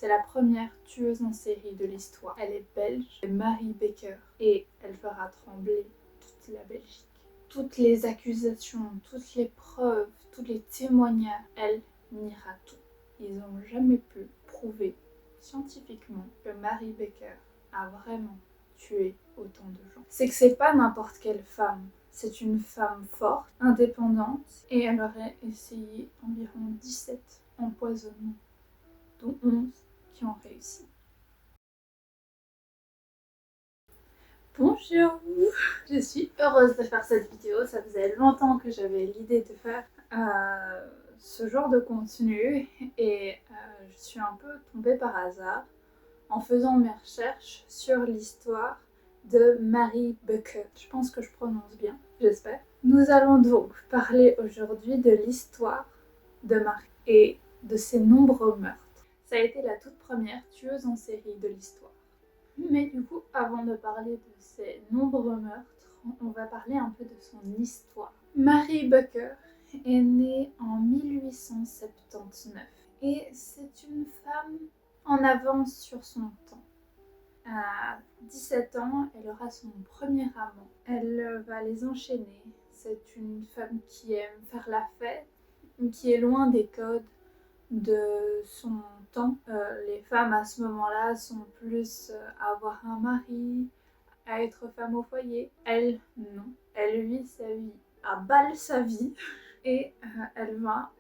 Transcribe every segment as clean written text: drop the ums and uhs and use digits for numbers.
C'est la première tueuse en série de l'histoire. Elle est belge, c'est Marie Becker, et elle fera trembler toute la Belgique. Toutes les accusations, toutes les preuves, tous les témoignages, elle niera tout. Ils n'ont jamais pu prouver scientifiquement que Marie Becker a vraiment tué autant de gens. C'est que c'est pas n'importe quelle femme. C'est une femme forte, indépendante, et elle aurait essayé environ 17 empoisonnements, dont 11 qui ont réussi. Bonjour, je suis heureuse de faire cette vidéo. Ça faisait longtemps que j'avais l'idée de faire ce genre de contenu et je suis un peu tombée par hasard en faisant mes recherches sur l'histoire de Marie Becker. Je pense que je prononce bien, j'espère. Nous allons donc parler aujourd'hui de l'histoire de Marie et de ses nombreux meurtres. Ça a été la toute première tueuse en série de l'histoire. Mais du coup, avant de parler de ses nombreux meurtres, on va parler un peu de son histoire. Marie Becker est née en 1879 et c'est une femme en avance sur son temps. À 17 ans, elle aura son premier amant. Elle va les enchaîner. C'est une femme qui aime faire la fête, qui est loin des codes de son temps. Les femmes à ce moment-là sont plus à avoir un mari, à être femme au foyer. Elle, non. Elle vit sa vie, à balle sa vie, et elle va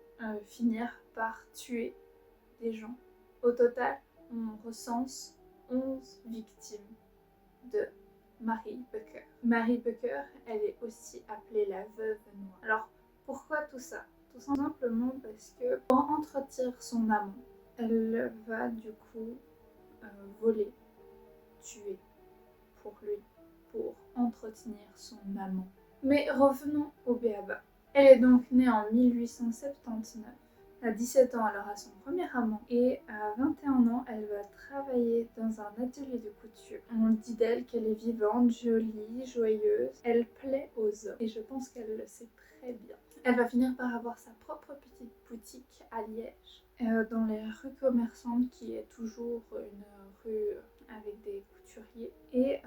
finir par tuer des gens. Au total, on recense 11 victimes de Marie Becker. Marie Becker, elle est aussi appelée la veuve noire. Alors, pourquoi tout ça? Tout simplement parce que pour entretenir son amant, elle va du coup voler, tuer pour lui, pour entretenir son amant. Mais revenons au b.a.-ba. Elle est donc née en 1879. À 17 ans, elle aura son premier amant et à 21 ans, elle va travailler dans un atelier de couture. On dit d'elle qu'elle est vivante, jolie, joyeuse. Elle plaît aux hommes et je pense qu'elle le sait très bien. Elle va finir par avoir sa propre petite boutique à Liège, dans les rues commerçantes qui est toujours une rue avec des couturiers. Et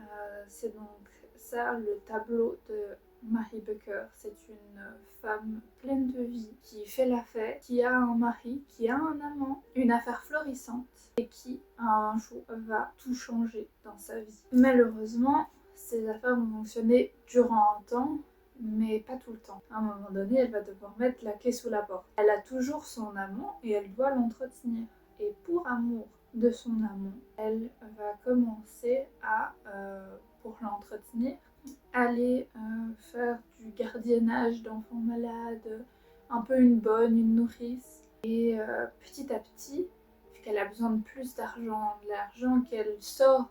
c'est donc ça le tableau de Marie Becker. C'est une femme pleine de vie, qui fait la fête, qui a un mari, qui a un amant, une affaire florissante et qui un jour va tout changer dans sa vie. Malheureusement, ces affaires vont fonctionner durant un temps, mais pas tout le temps. À un moment donné, elle va devoir mettre la clé sous la porte. Elle a toujours son amant et elle doit l'entretenir. Et pour amour de son amant, elle va commencer à, pour l'entretenir, aller faire du gardiennage d'enfants malades, un peu une bonne, une nourrice. Et petit à petit, vu qu'elle a besoin de plus d'argent, l'argent qu'elle sort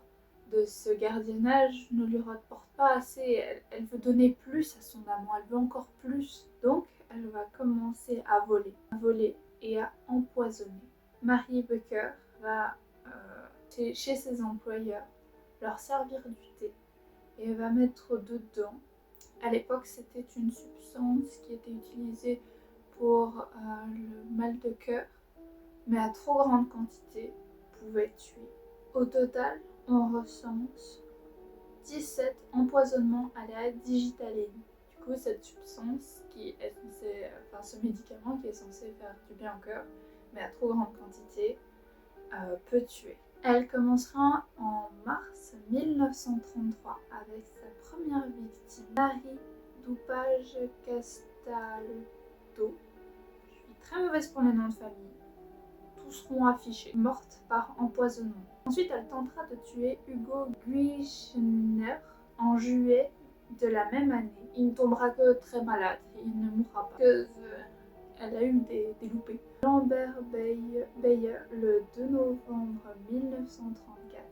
de ce gardiennage ne lui rapporte pas assez. Elle veut donner plus à son amant, elle veut encore plus. Donc, elle va commencer à voler et à empoisonner. Marie Becker va, chez ses employeurs, leur servir du thé et elle va mettre dedans. À l'époque, c'était une substance qui était utilisée pour le mal de cœur, mais à trop grande quantité pouvait tuer. Au total, on recense 17 empoisonnements à la digitaline. Du coup, cette substance qui est censée, ce médicament qui est censé faire du bien au cœur, mais à trop grande quantité, peut tuer. Elle commencera en mars 1933 avec sa première victime, Marie Doupage Castaldo. Je suis très mauvaise pour les noms de famille. Tous seront affichés. Morte par empoisonnement. Ensuite, elle tentera de tuer Hugo Guichner en juillet de la même année. Il ne tombera que très malade. Il ne mourra pas. Elle a eu des loupés. Lambert Bayer, le 2 novembre 1934,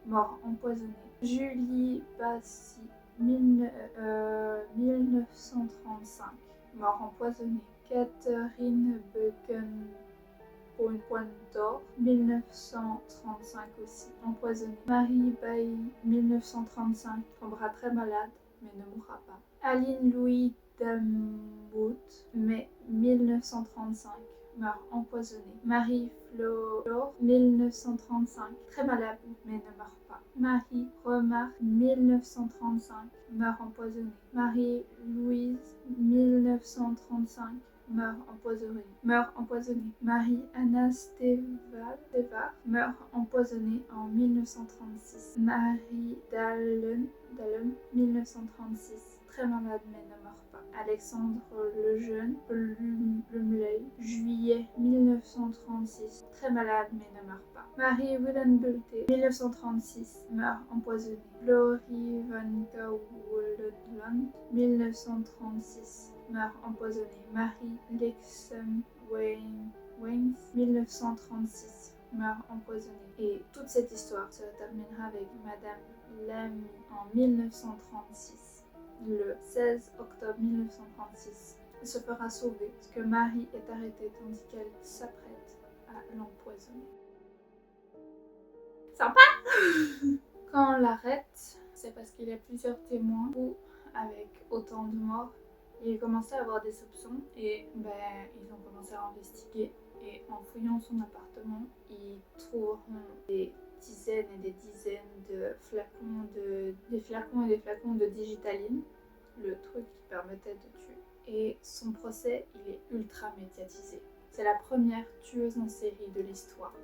mort empoisonné. Julie Bassi, 1935, mort empoisonnée. Catherine Buchan pour une pointe d'or, 1935 aussi, empoisonnée. Marie Bailly, 1935, tombera très malade, mais ne mourra pas. Aline Louis Dambout, mai 1935, meurt empoisonnée. Marie-Flore, 1935, très malade mais ne meurt pas. Marie Remarque, 1935, meurt empoisonnée. Marie-Louise, 1935, meurt empoisonnée. Marie-Anna Stevar meurt empoisonnée en 1936. Marie Dallon, 1936, très malade mais ne meurt pas. Alexandre Lejeune, Blumley, juillet 1936, très malade mais ne meurt pas. Marie Willenbulte, 1936, meurt empoisonnée. Glory Van Gowland, 1936, meurt empoisonnée. Marie Lexham Waynes, 1936, meurt empoisonnée. Et toute cette histoire se terminera avec Madame Lamy en 1936. Le 16 octobre 1936, elle se fera sauver parce que Marie est arrêtée tandis qu'elle s'apprête à l'empoisonner. Sympa. Quand on l'arrête, c'est parce qu'il y a plusieurs témoins ou avec autant de morts, il commençait à avoir des soupçons et ils ont commencé à investiguer. Et en fouillant son appartement, ils trouveront des dizaines et des dizaines de flacons des flacons de digitaline, le truc qui permettait de tuer. Et son procès, il est ultra médiatisé. C'est la première tueuse en série de l'histoire.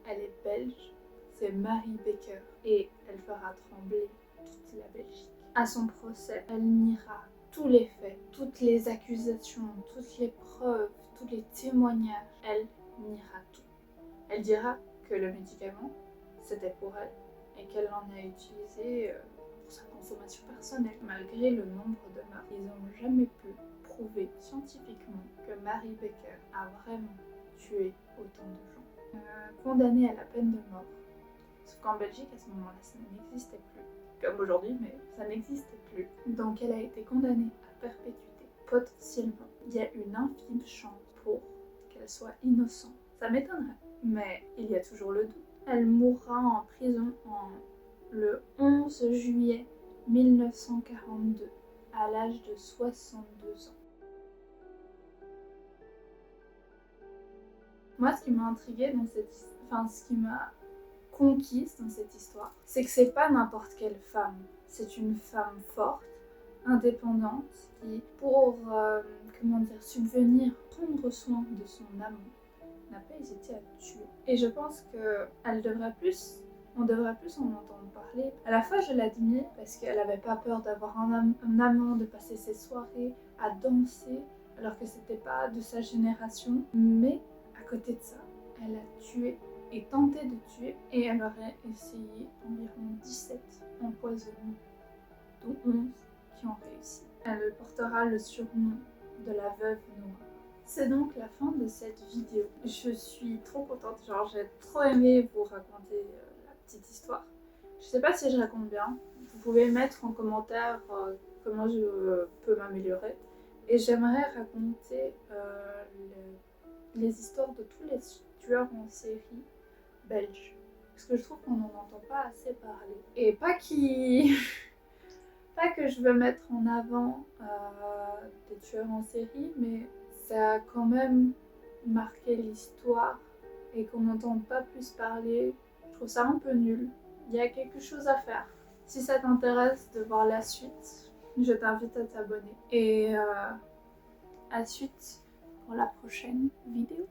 Elle est belge, c'est Marie Becker et elle fera trembler toute la Belgique. À son procès, elle niera tous les faits, toutes les accusations, toutes les preuves, tous les témoignages. Elle niera tout. Elle dira que le médicament, c'était pour elle et qu'elle l'en a utilisé pour sa consommation personnelle. Malgré le nombre de meurtres, ils n'ont jamais pu prouver scientifiquement que Marie Becker a vraiment tué autant de gens. Condamnée à la peine de mort. Sauf qu'en Belgique, à ce moment-là, ça n'existait plus. Comme aujourd'hui, mais ça n'existait plus. Donc elle a été condamnée à perpétuité. Potentiellement, il y a une infime chance pour qu'elle soit innocente. Ça m'étonnerait, mais il y a toujours le doute. Elle mourra en prison le 11 juillet 1942, à l'âge de 62 ans. Moi, ce qui m'a intriguée dans ce qui m'a conquise dans cette histoire, c'est que c'est pas n'importe quelle femme. C'est une femme forte, indépendante, qui, pour subvenir, prendre soin de son amant, n'a pas hésité à tuer. Et je pense qu'on devrait plus en entendre parler. À la fois, je l'admire parce qu'elle n'avait pas peur d'avoir un amant, de passer ses soirées à danser, alors que c'était pas de sa génération. Mais à côté de ça, elle a tué et tenté de tuer, et elle aurait essayé environ 17 empoisonnements, dont 11 qui ont réussi. Elle portera le surnom de la veuve noire. C'est donc la fin de cette vidéo. Je suis trop contente, j'ai trop aimé vous raconter la petite histoire. Je sais pas si je raconte bien, vous pouvez mettre en commentaire comment je peux m'améliorer. Et j'aimerais raconter les histoires de tous les tueurs en série belges. Parce que je trouve qu'on n'en entend pas assez parler. Et pas que je veux mettre en avant des tueurs en série, mais ça a quand même marqué l'histoire et qu'on n'entende pas plus parler. Je trouve ça un peu nul. Il y a quelque chose à faire. Si ça t'intéresse de voir la suite, je t'invite à t'abonner. Et à suite pour la prochaine vidéo.